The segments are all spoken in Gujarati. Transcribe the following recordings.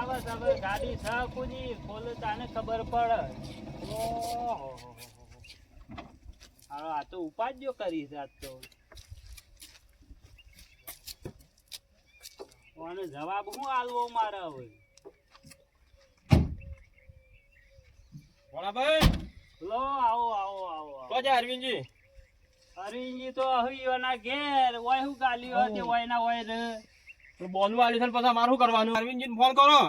આવે હવે ગાડી છ કુની ખોલે તાને ખબર પડે. ઓહો આ તો ઉપાડ્યો કરી છે આજ તો. કોને જવાબ હું આલવો મારે હવે? ભોળાભાઈ લો આવો આવો આવો તો છે અરવિંદજી. અરવિંદજી તો હવીઓના ઘેર હોય હું ગાલીઓ તે હોય ના હોય રે. બોલવા આલી છે પછી મારું કરવાનું. અરવિંદજી ફોન કરો.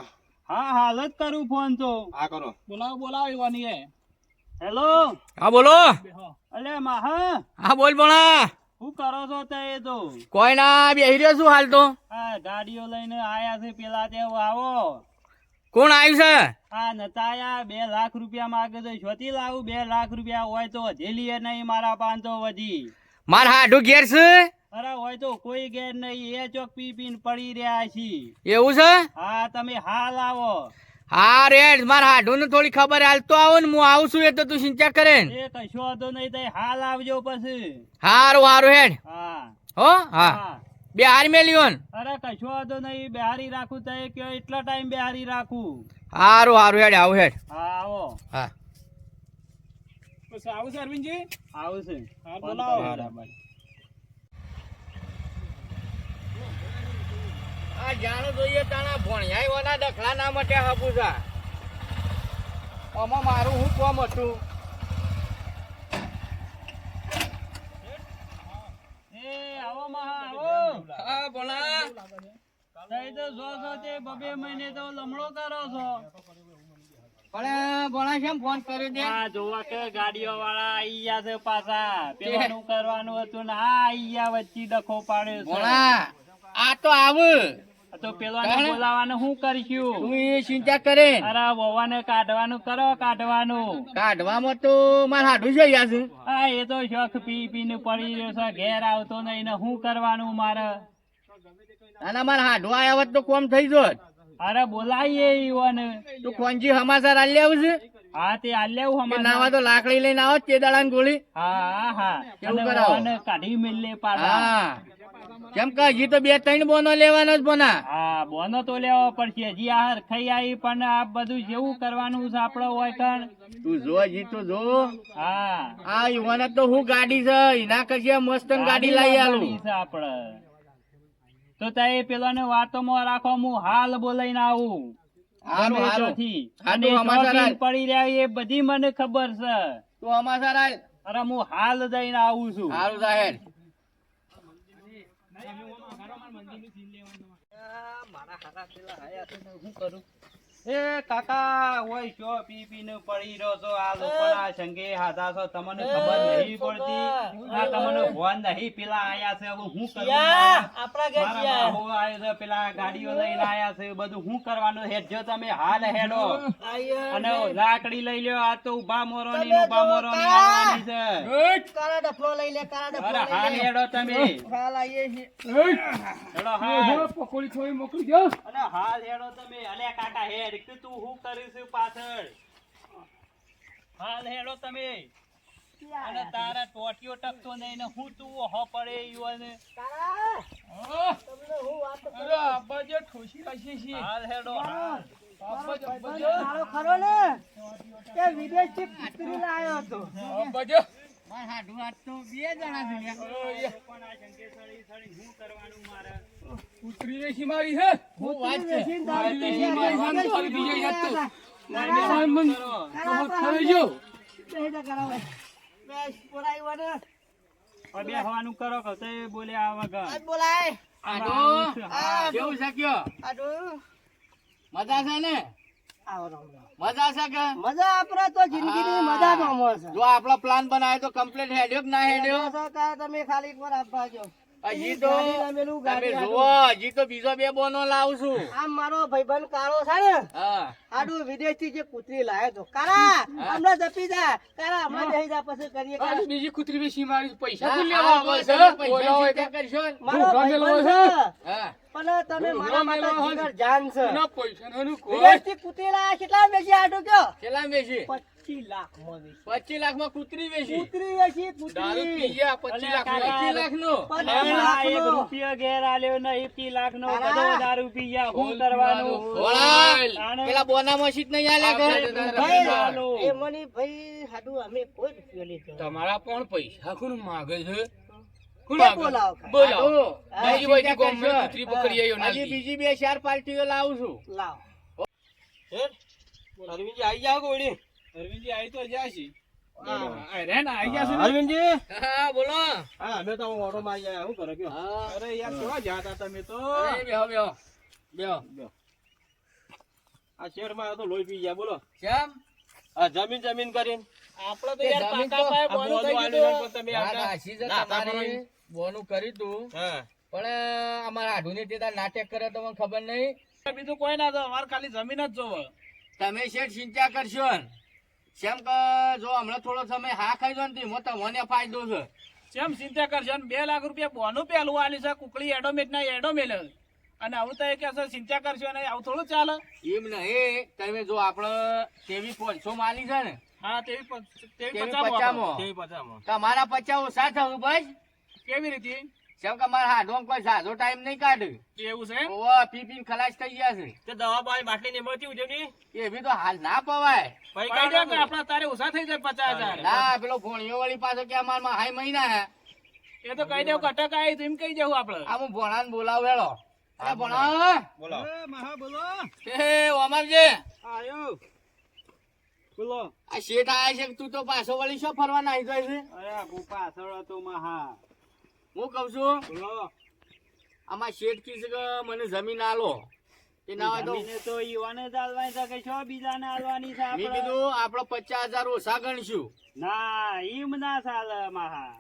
હા હાલ જ કરું ફોન તો. હા કરો. બોલાવો એવાની હે. હેલો હા બોલો. અલે માહા હા બોલ ભણા. શું કરો છો તે? એ તો કોઈ ના બેહી રહ્યો છું હાલ તો. આ ગાડીઓ લઈને આયા છે પેલા તે આવો. કોણ આવ્યું છે? આ નતાયા 2 લાખ રૂપિયા માંગે છે. છોથી લાવું 2 લાખ રૂપિયા હોય તો જેલી નહીં મારા 500 વધી. માર હાડું ઘેર છે. અરે હોય તો કોઈ ઘેર નહીં. એ ચોક પી પીને પડી રહ્યા છી. એવું છે? હા તમે હાલ આવો. હા રેડ માર હાડું ને થોડી ખબર હાલ તો આવો ને હું આવું છું એ તો તું ચિંતા કરે ને. એ કશો વાંધો નહીં થાય. હાલ આવજો પછી. હારું હારું હેડ. હા હો હા બે હાર મેલ્યો ને. અરે કશો વાંધો નહીં. બેહારી રાખું તો કયો એટલા ટાઈમ બેહારી રાખું. હારું હારું હેડ આવું હેડ. હા આવો. હા પછી આવું છે અરવિંદજી? આવું છે. હા બોલાવો. બરાબર. આ જાણો જોઈએ તાણા ભણ્યાય ઓના દખલા ના માટે હાપુસા. આમાં મારું હું કોમ હતું. એ આવો મહા આવો. હા ભણા. તઈ તો જો છો તે 2 મહિને તો લમણો કરો છો. પણ ભણા કેમ ફોન કર્યો તે? આ જોવા કે ગાડીઓ વાળા આઈ ગયા છે પાછા. પેલાનું કરવાનું હતું ને આ આઈ ગયા વચ્ચે ડખો પાડ્યો છે. ભણા આ તો આવ. તો પેલાને બોલાવાનું શું કરીશું? તું એ ચિંતા કરે. અરે વવાને કાઢવાનું કરો કાઢવાનું. કાઢવામાં તો માર હાડું છે યાર છે. હા એ તો શોખ પી પીને પડી રહ્યો છે. ઘેર આવતો નહીં ને શું કરવાનું મારે? અને માર હાડું આયા હોત તો કોમ થઈ જોત. અરે બોલાવીએ ઈવોને. તું કોણજી સમાચાર આલી આવું છે? હા તે આલ્યા હું કે નાવા તો લાકડી લઈને આવો તે દાડાની ગોળી. હા હા કેવું અને કરાવો? વવાને કાઢી મેલે પાછા. હા કેમ કે હજી તો 2-3 બોનો લેવાનો જ બોના. હા બોનો તો લેવો પડશે. હજી આ ખાઈ આવી પણ આ બધું જેવું કરવાનું છે આપડે હોય કણ. તું જો હજી તો જો. હા આ યુવાને તો હું ગાડી છે એના કશી મસ્ત ગાડી લાવી આલું. ગાડી છે આપડે તો તે પેલાને વાતોમાં રાખો. હું હાલ બોલાઈને આવું. હારું ગમે હારું. ત્યાંથી. હારું, અને સમાચાર શોખીન આલ. પડી રહ્યા એ બધી મને ખબર છે. તું સમાચાર આલ. અરે હું હાલ જઈને આવું છું. હારું જાહેર. એ કાકા ઓય શો પી પીને પડી રહ્યો છો. આ લોકોના સંગે હાથા છો. તમને ખબર નહીં પડતી. આ તમને ભોન નહીં. પેલા આયા છે હવે હું કરું? મારા બાબો આયો છે. પેલા ગાડીઓ લઈને આયા છે. બધું હું કરવાનું? હેડજો તમે હાલ હેડો. અને લાકડી લઈ લ્યો. આ તો ઉભા મોરોની ને ઉભા મોરોની આવવાની છે. અરે હાલ હેડો તમે. હેડો હાલ. પકોડી થોડી મોકલી દો. અરે હાલ હેડો તમે. અલે કાકા હેડ કે તું હું કરીશ પાછળ? હાલ હેડો તમે. અને તારા ટોટિયો ટકતો નહીં ને હું તું હો પડે ઈવોને. અરે આબા જે ઠોસી રાખી છે. હાલ હેડો હાલ. આબા જે ખરો ને એ વિદેશથી પુત્રી લાયો હતો. આબા જે માર હાડું આજ તો 2 જણા છે લ્યા. પણ આ જંગે સળી સળી હું કરવાનું મારે? પુત્રી ને મારી છે. હું વાત છે. વેચીને દારૂ પીને થઈ ગયો. બેહવાનું કરો કે તે બોલ્યા વગર. આડો કેવું છે કયો? મજા છે ને? મજા છે કે? મજા આપડે તો જિંદગીની મજા તો મળશે. જો આપણો પ્લાન બનાવ્યો તો કમ્પ્લીટ હેડ્યો કે ના હેડ્યો? તમે ખાલી એક વાર આપવા જો. હજી તો ગાડી રમેલું, તમે ગાડી જુઓ હજી તો બીજો 2 બોનો લાવું છું. આમ મારો ભાઈબંધ કાળો છે ને હા આડું વિદેશથી જે કૂતરી લાયો તો કારા હમણાં જપી જા કારા હમણાં જઈ જા પછી કરીએ કારા. બીજી કુતરી બેસી મારી પૈસા હા, તો હા, લેવા બસ, આવશે. પૈસા બોલાવો ચિંતા કરશો ને. મારો ભૂખા ભાઈબંધ મેળવો છે હા પણ તમે મારા માટે જીગર જાન છે. એના પૈસાનું કોઈ વિદેશથી કૂતરી લાયા કેટલા બેસી આડું કયો કેટલા બેસી? 25 લાખમાં વેચી. 25 લાખમાં કૂતરી વેચી કૂતરી વેચી, દારૂ કૂતરી. પી ગયા 25 અલ્યા લાખ કાકા. 25 લાખનો પચાસ આ લાખનો. એક રૂપિયો ઘેર આલ્યો નહીં, 20 લાખનો તારા. બધો દારૂ પી ગયા. શું કરવાનું? ભોળા, પેલા બોનામાં સીટ નહીં આલ્યા કરે ભાઈ, ચાલો. એ મની ભાઈ હાડું અમે કોઈ રૂપિયો લીધો. તમારા પણ પૈસા કોણ માગે છે કોણ તે માગે? બોલાવો ખાલી. બોલાવો. હા. બીજી બધી ગોમમાં કૂતરી પકડી આવ્યો હજી નાલથી. બીજી 2-4 પાર્ટીઓ લાવું છું. લાવો. અરવિંદજી આવી જાઓ ગોળી. અરવિંદજી આવી તો જાય છે. અરવિંદજી હા બોલો હા અમે તો ઓટો માં આવ્યા શું કરે કયો? હા. અરે યાર કેવા જાતા તમે તો. અરે બેહો બેહો બેહો. આ શહેરમાં તો લોહી પી ગયા બોલો. કેમ? આ જમીન કરીને આપડે તો તે યાર જમીન પાકા તો પાયે આ બોનું બોનું થઈ આલ્યું ગયું. છે પણ તમે વાત આવતા. હાચી છે ના, તમારી. તમારી. બોનું કર્યું તું હા પણ અમારા આઢુને તે તાર નાટક કરે તો મને ખબર નહીં. બીજું કોઈ ના તો અમારે ખાલી જમીન જ જોવે. તમે શેઠ ચિંતા કરશો ને. કેમ કે જો હમણાં થોડો સમય હા ખાઈ દો ને તો એમાં તમને ફાયદો છે. જેમ ચિંતા કરશે અને 2 લાખ રૂપિયા બોનું પેલું આલી છે, કુકડી એડોમેટ ના એડો મેલે અને આવું તો એ કે છે ચિંતા કરશો ને આવું થોડું ચાલે. એમ નહીં તમે જો આપણે તેવી 500 માલી છે ને હા તેવી તેવી 50 50 કેવી પચામાં તમારા 50 ઓછા થયું ભાઈ. કેવી રીતે કેમ કે મારા હાડો કોઈ સાજો ટાઈમ નહીં કાઢે. એવું છે? ઓવા પી પીને ખલાસ થઈ ગયા છે. તે દવા બાઈ બાટલી ને મળતી ઉજવણી એવી તો હાલ ના પવાય. ભાઈ કહી દો કે કાઢો. આપડા તારે ઓછા થઈ જાય 50,000. ના પેલો ભોણિયો વાળી પાછો કે અમારમાં હાઈ મહિના હે. એ તો કહી દઉં કટક આવી તો એમ કહી દઉં આપડે. આ હું ભોણાને બોલાવ હેળો. અરે ભોણા બોલો મહા બોલો. એ ઓમરજે આયો બોલો. આ શેઠ આયા છે કે તું તો પાછો વળી શું ફરવા નાહી જાય છે? અરે આખું પાછળ હતો મહા. હું કઉ છું બોલો. આમાં શેઠ કી છે કે મને જમીન આલો. એ ના હોય તો જમીને તો ઈવાને જ આલવાની છે કે શું બીજાને આલવાની છે મેં આપણે? કીધું આપડે 50,000 ઓછા ગણશું. ના ઈમ ના ચાલે મહા.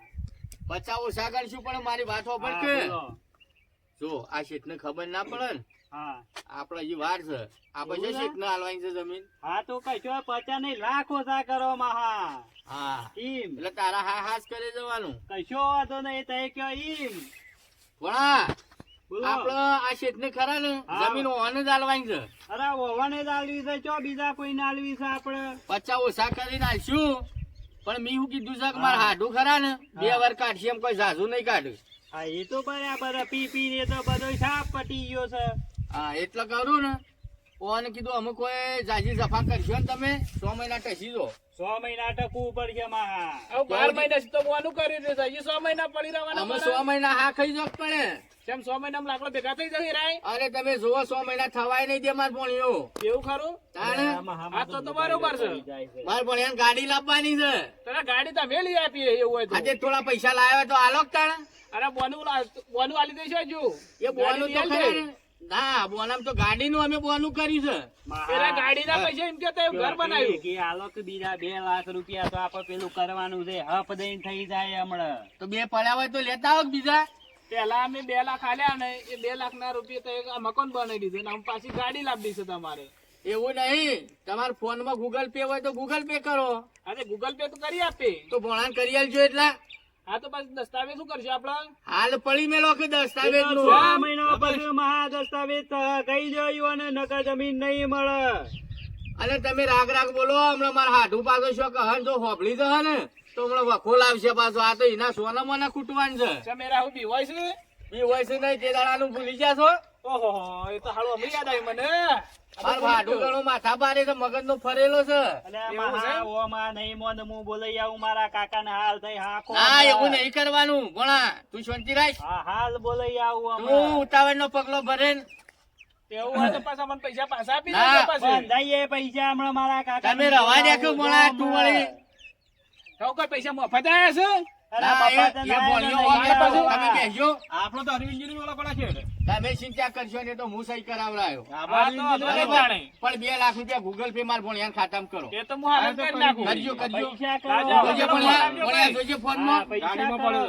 50 ઓછા ગણશું પણ મારી વાત હોભળ હા, કે બોલો. જો આ શેઠને ખબર ના પડે ને હા આપડે હજી વાર છે. આપણે છે શેઠને આલવાની છે જમીન. હા તો કશો 50 નહીં, લાખ ઓછા કરો મહા. હા ઈમ એટલે તારા હા હાસ કરી જવાનું. કશો વાંધો નહીં તે કયો ઈમ. ભણા બોલો. આપડે આ શેઠને ખરા ને હા. જમીન ઓને જ આલવાની છે. અરે ઓવાને જ આલવી છે, ચો બીજા કોઈને આલવી છે આપણે? 50 ઓછા કરીને આલશું પણ મેં શું કીધું છે કે મારા હાડું ખરા ને 2 વાર કાઢશે એમ કોઈ ઝાઝુ નહીં કાઢ્યું. હા એ તો બરાબર, પી પી ને તો બધો સાપ પટી ગયો છે. હા એટલે કરું ને ઓને કીધું અમે કોઈ જાજી સફા કરશો ને તમે 6 મહિના ટસી જો. 6 મહિના ટકવું પડશે મહા. હવે 12 મહિના તો બોનું કરી દે, હજી 6 મહિના પડી રહેવાના. અમે 6 મહિના હા ખાઈ જો પડે. કેમ 6 મહિનામાં લાકડો ભેગા થઈ જશે રાય? અરે તમે જોવો 6 મહિના થવાય નહીં દે માર ભણ્યો. એવું ખરું? તાણે હા તો બરોબર છે. માર ભણ્યાને ગાડી લાવવાની છે. તને ગાડી તમે લઈ આપીએ એવું હોય તો. આજે થોડા પૈસા લાવ્યા હોય તો આલો કે તાણે. અરે બોનું આલી દઈશું હજુ. એ બોનું તો ખરા ને. ના બોનામ તો ગાડીનું અમે બોનું કર્યું છે. પેલા ગાડીના પૈસા એમ કે તે ઘર બનાવ્યું કે આલો કે બીજા 2 લાખ રૂપિયા તો આપણે પેલું કરવાનું છે, હપ દઈને થઈ જાય હમણાં. તો 2 પડ્યા હોય તો લેતા આવો કે બીજા. પેલા અમે 2 લાખ આલ્યા ને એ 2 લાખ ના રૂપિયા તો એક મકાન બનાવી દીધું ને આમ પાછી ગાડી લાવી છે તમારે. એવું નહીં તમારા ફોનમાં ગૂગલ પે હોય તો ગૂગલ પે કરો. અરે ગૂગલ પે તો કરી આપે. તો ભણાન કરી આલજો એટલા. હા તો પછી દસ્તાવેજ શું કરશે આપડે? હાલ પડી મેલો કે દસ્તાવેજ નું. 6 મહિના પછી મહા દસ્તાવેજ કઈ જોયું અને નકર જમીન નહીં મળે. અને તમે રાગ રાગ બોલો હમણાં મારા હાથું પાછો શું કહન જો હોભળી જશે ને તો હમણાં વખો લાવશે પાછો. આ તો એના સોના મને કૂટવાનું છે. ચમેરા હું બીવાય છે? બી હોય છે નહીં તે દાડાનું ભૂલી ગયા છો. ઓહો એ તો હાલો અમને યાદ આવી મને. મારું હાડું ઘણું માથા ભારે છે, મગજ નો ફરેલો છે. મારા કાકા ને હાલ થઈ હાકો. ના એવું નહીં કરવાનું ભણા તું શાંતિ રાખ. હાલ બોલાઈ આવું તું ઉતાવળ નો પગલો ભરે ને. એવું હોય તો પાછા મને પૈસા પાછા આપી ના, દેજો પાછા. બંધાઈએ પૈસા હમણાં મારા કાકા. તમે રવા દેખો ભણા તું વળી. કહું કોઈ પૈસા મફત આયા છે? ના, એ ભણ્યો હોય તો તમે કહેજો. આપણો તો અરવિંદજી ની વાળા પડ્યા છે તમે ચિંતા કરશો ને તો હું સહી કરાવડાયો. હા તો અધૂરે જાણે. પણ 2 લાખ રૂપિયા ગૂગલ પે માર ભણ્યાને ખાતામાં કરો. એ તો હું હાલ જ કરી નાખું. કરજો કરજો. પૈસા કરો. જોજે ભણ્યા જોજે ફોનમાં. ગાડીમાં પડે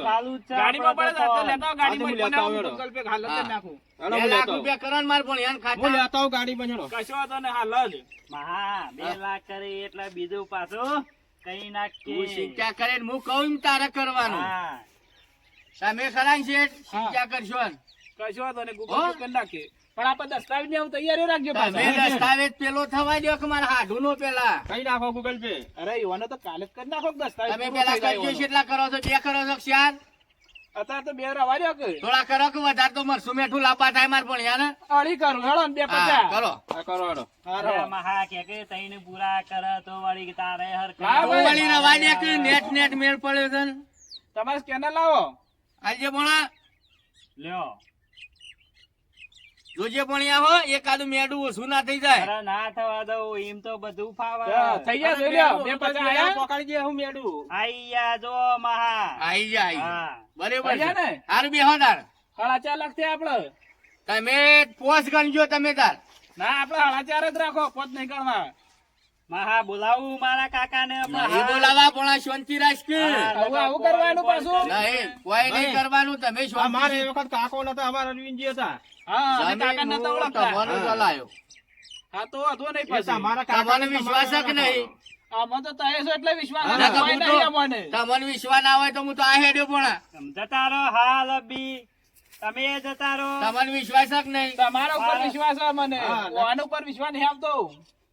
છે. ગાડીમાં પડે છે તો લેતા આવો, ગાડીમાં લેતા બનાવો, આવો. ગૂગલ પે હાલ જ કરી નાખું. 2 લાખ રૂપિયા કરો ને માર ભણ્યાને હું ખાતા. લેતા આવું ગાડી બનેલો કશો વાંધો નહીં, હાલ જ. મહા 2 લાખ કરી એટલે બીજું પાછું કઈ નાખીએ. તું ચિંતા કરે ને હું કહું એમ તારે કરવાનું. હા તમે ખરા ને શેઠ ચિંતા કરશો ને. કશો વાંધો નહીં, હો? ગૂગલ પે કરી નાખીએ. પણ આપણે દસ્તાવેજ ને તૈયારી રાખજો તમે પાછા. દસ્તાવેજ પેલો થવા દો કે મારા હાડું નો પેલા કઈ નાખો ગૂગલ પે. અરે એવાનો તો કાલે જ કરી નાખો કે દસ્તાવેજ તમે પૂરો પેલા થઈ જાય કરજો એવાનો. કેટલા કરો છો 2 કરો છો કે 4 અત્યારે તો 2 રવા દ્યો કે થોડા કરો કે વધારે તો મરસું મેઠું લાપા થાય માર પણ યાર અઢી કરું હેડો ને 2 હા, 50 કરો. હા, કરો હેડો. હા, અરે હેડો. મહા કે તઈને પૂરા કરે તો વળી તારે હર લાવ તો ભાઈ. વળી રવા દે કે નેટ મેળ પડ્યો છે ને. તમારે સ્કેનર લાવો. આજે ભણા લ્યો જોજે ભણ્યા હો એકાદું મેડું ઓછું ના થઈ જાય અરે ના થવા દઉં એમ તો બધું ફાવે થઈ ગયા જોઈ લ્યો. 2 50 આયા? પકડી દે હું મેડું આઈયા જો મહા આઈ જાય હા બરાબર આયા છે ને? હારું બેહો તાર 4.5 લાખ થયા આપડે. તમે પોસ ગણજો તમે તાર ના આપડે 4.5 જ રાખો, 5 નહીં કરવા. મહા બોલાવું મારા કાકાને નહીં બોલાવા પણ શાંતિ રાખ કે આવું કરવાનું પાછું. નહીં કોઈ નહીં કરવાનું તમે અમારે શાંતિ એ વખત કાકો નતા, અમારા અરવિંદજી હતા. હા, અમે કાકા જમીન નતા હું ઓળખતા. તમારો ચલાયો હા, તો વાંધો નહીં પછી. તમને વિશ્વાસ છે કે નહીં આમાં તો તય છો એટલે વિશ્વાસ ના, નથી. ના, કોઈ હું નહીં તો- અમને. તમને વિશ્વાસ ના હોય તો હું તો આ હેડ્યો પણ જતા રહો હાલ અબી તમે જતા રહો તમને વિશ્વાસ છે કે નહીં તમારા ઉપર મારા- વિશ્વાસ છે મને. આના ઉપર વિશ્વાસ નહીં આવતો.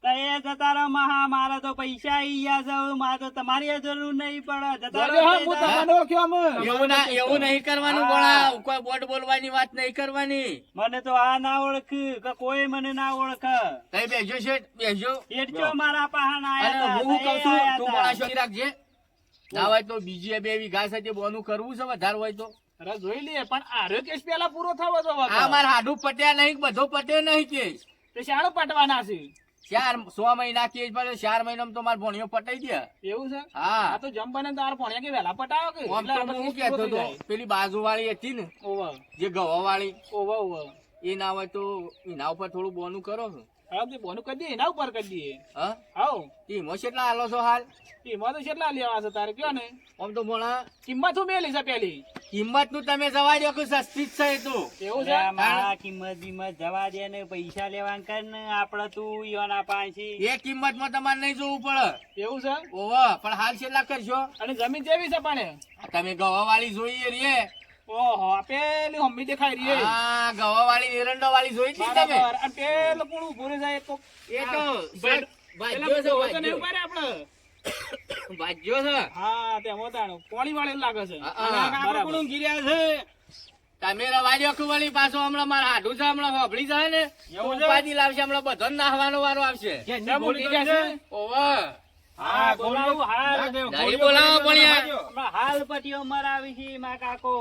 તો એ જતા રહો મહા મારા તો પૈસા ઈયા જાવ મારે તો તમારી જરૂર નહીં પડે જતા જોજો હા, રહો હું તે જા. તમને ઓળખ્યો અમે. એવું નહીં કરવાનું હા. પણ કોઈ બોટ બોલવાની વાત નહીં કરવાની મને તો આ ના ઓળખ કે કોઈ મને ના ઓળખ તઈ બેસજો છે બેસજો એટલો મારા પહાણ અને આયા હું કહું છું તું હતા પણ શાંતિ રાખજે ના હોય તો બીજી 2 વીઘા સાથે બોનું કરવું છે વધારે હોય તો અરે જોઈ લઈએ પણ આરો કેસ પેલા પૂરો થવો તો આ માર હાડું પટ્યા નહીં બધો પટ્યો નહીં કે તે શાળો પટવાના છે. 6 મહિના કેસ પડે 4 મહિનામાં તો માર ભણ્યો પટાઈ દે એવું છે? હા આ તો જમવાને તાર ભણ્યા કે વહેલા પટાવો કે આમ એટલે તો આપણે હું કેસ પૂરો કહેતો થઈ તો જાય. પેલી બાજુવાળી હતી ને ઓવે, જે ગવાવાળી ઓવે, ઓવે. એ ના હોય તો એના ઉપર થોડું બોનું કરો છો હા, તે બોનું કરી દઈએ, એના ઉપર કરી દઈએ. હા આવો એમાં કેટલા હાલો છો હાલ એમાં તો કેટલા લેવા છે તારે કયો ને આમ તો ભણા કિંમત શું મેલી છે પેલી? કિંમત નું તમે જવા દો કે સસ્તી જ છે એ તો એવું છે? અરે મારા કિંમત બીમત જવા દે ને પૈસા લેવા કર ને આપડે તું ઈયોના પાછી એ કિંમત માં તમારે નહીં જોવું પડે એવું છે? ઓહો પણ હાલ કેટલા કરશો અને જમીન કેવી છે પણ? તમે ગવાવાળી જોઈએ રે ઓહો, આ પેલી હમ્મી દેખાય રહી એ. હા ગવાવાળી એરંડો વાળી જોઈ હતી તમે બરાબર. અને પેલું કોણ ઊભું રહી જાય તો એ તો પેલા ભાજ્યો છે તો નહીં ભાજ્યો. ઉભા રે આપણે. ભાજ્યો છે હા, તે મોતાણું. પોણી વાળેલું લાગે છે. હા, અને આ કાકા બરાબર. કોણ ઊંઘી રહ્યા છે? તમે રવાજો કે વળી પાછો હમણાં મારા હાડું છે હમણાં હોભળી જાય ને એવું છે? ઉપાધિ લાવશે હમણાં બધો નાહવાનો વારો આવશે કેમ ઊંઘી ગયા છે? ઓહો હા બોલાવું હાલ નહીં બોલાવો પણ યાર હમણાં હાલ પટીઓ મરાવી છે મા કાકો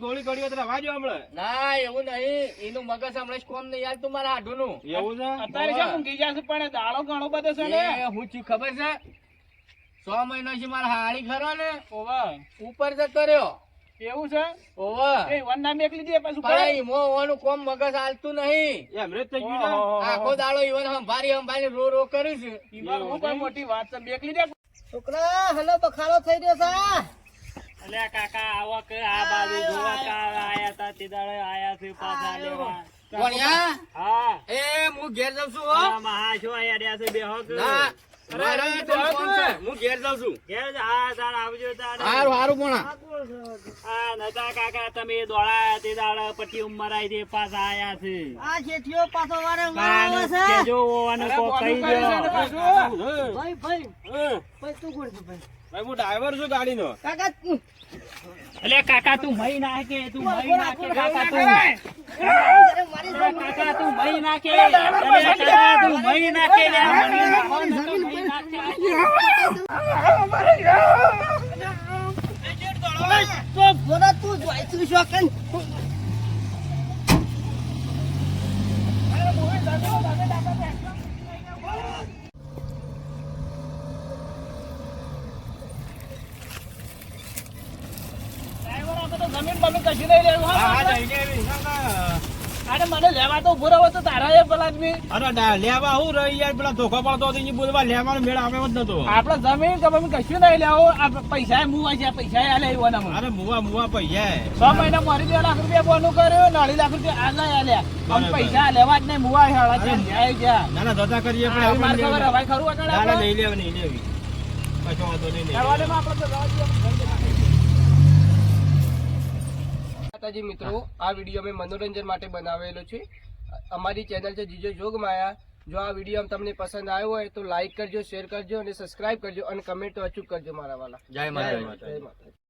ગોળી ગોળી તો રવાજો હમણાં. ના એવું નહીં એનું મગજ હમણાં જ કોમ નહીં યાર તું મારા હાડું નું એવું છે? અત્યારે કેમ ઊંઘી ગયા છે પણ દાડો ઘણો બધો છે ને. હું છું ખબર છે 6 મહિના થી મારા હાડી ખરો ને ઓવે. ઉપર જતો રહ્યો એવું છે? ઓહો એ વન નામ એકલી દે પાછું પણ ઈમો ઓનું કોમ મગજ હાલતું નહીં ઓહો. આખો દાડો ઈવન સંભાળી રો રો કર્યું છે ઈમાં હું પણ મોટી વાત છે. એકલી દે. છોકરા હલો બખાડો થઈ રહ્યો છે અલ્યા કાકા આવો કે આ બાજુ જોવા કાળ આયા તા તે દાડે આયા છે પાછા લેવા ભણ્યા હા એ હું ઘેર જાઉં છું હો આ મહા છો આયા છે બેહો કે ના અરે, તને ફોન છે હું ઘેર જાઉં છું ઘેર જ હા તાર આવજો તાર હારું હારું ભણા આ નતા કાકા તમે દોડા તે દાડે પટ્ટી મરાઈ દે પાછા આયા છે આ શેઠિયો પાછો વારે કાન આવે છે કેજો અને અરે, કોક બોનું કહી કરે છે ને દો પાછું. ભાઈ ભાઈ ભાઈ તું કોણ છે ભાઈ ભાઈ હું ડ્રાઈવર છું ગાડીનો. કાકા તું અલે કાકા તું મહી નાખે તું મહી નાખે કાકા તું અરે મારી કાકા તું મહી નાખે અરે કાકા તું મહી નાખે લે મને નાખો ને તો મહી નાખે તો બોલા તું જોઈ તું શું કન ડ્રાઈવર આપણે તો જમીન બમીન કશી નહીં લેવું, હા, આપણે. અરે મને લેવા તો ઉભો રહ્યો તો તારા એ પેલા આદમી. લેવા હું રહી યાર પેલા ધોખા પડતો હતો ઈ બોલવા લેવાનો મેળ આવે જ નતો. આપણે જમીન કે બમીન કશું નહીં લેવું. આ પૈસા મુવા છે, પૈસા આલે એવાના મને. અરે મુવા પૈસા 6 મહિના મારી 2 લાખ રૂપિયા બોનું કર્યું, 2.5 લાખ રૂપિયા આલે આલ્યા. આમ બરાબર. પૈસા લેવા જ નહીં, મુવા હેળા છે, જાય ગયા. ના ના ધોતા કરીએ પણ આવી માર આપણે ખબર હવાઈ ખરું આગળ ના ના આપણે? નહીં લેવી નહીં લેવી કશો વાંધો નહીં નહીં દરવાજામાં આપણે તો જવા દઈએ. માતાજી મિત્રો, આ વિડીયો અમે મનોરંજન માટે બનાવેલો છે અમારી ચેનલ છે જીજો જોગમાયા. જો આ વિડીયો તમને પસંદ આવ્યો હોય તો લાઈક કરજો, શેર કરજો અને સબસ્ક્રાઇબ કરજો અને કમેન્ટ તો અચૂક કરજો મારા વાલા. જય માતા. જય માતા.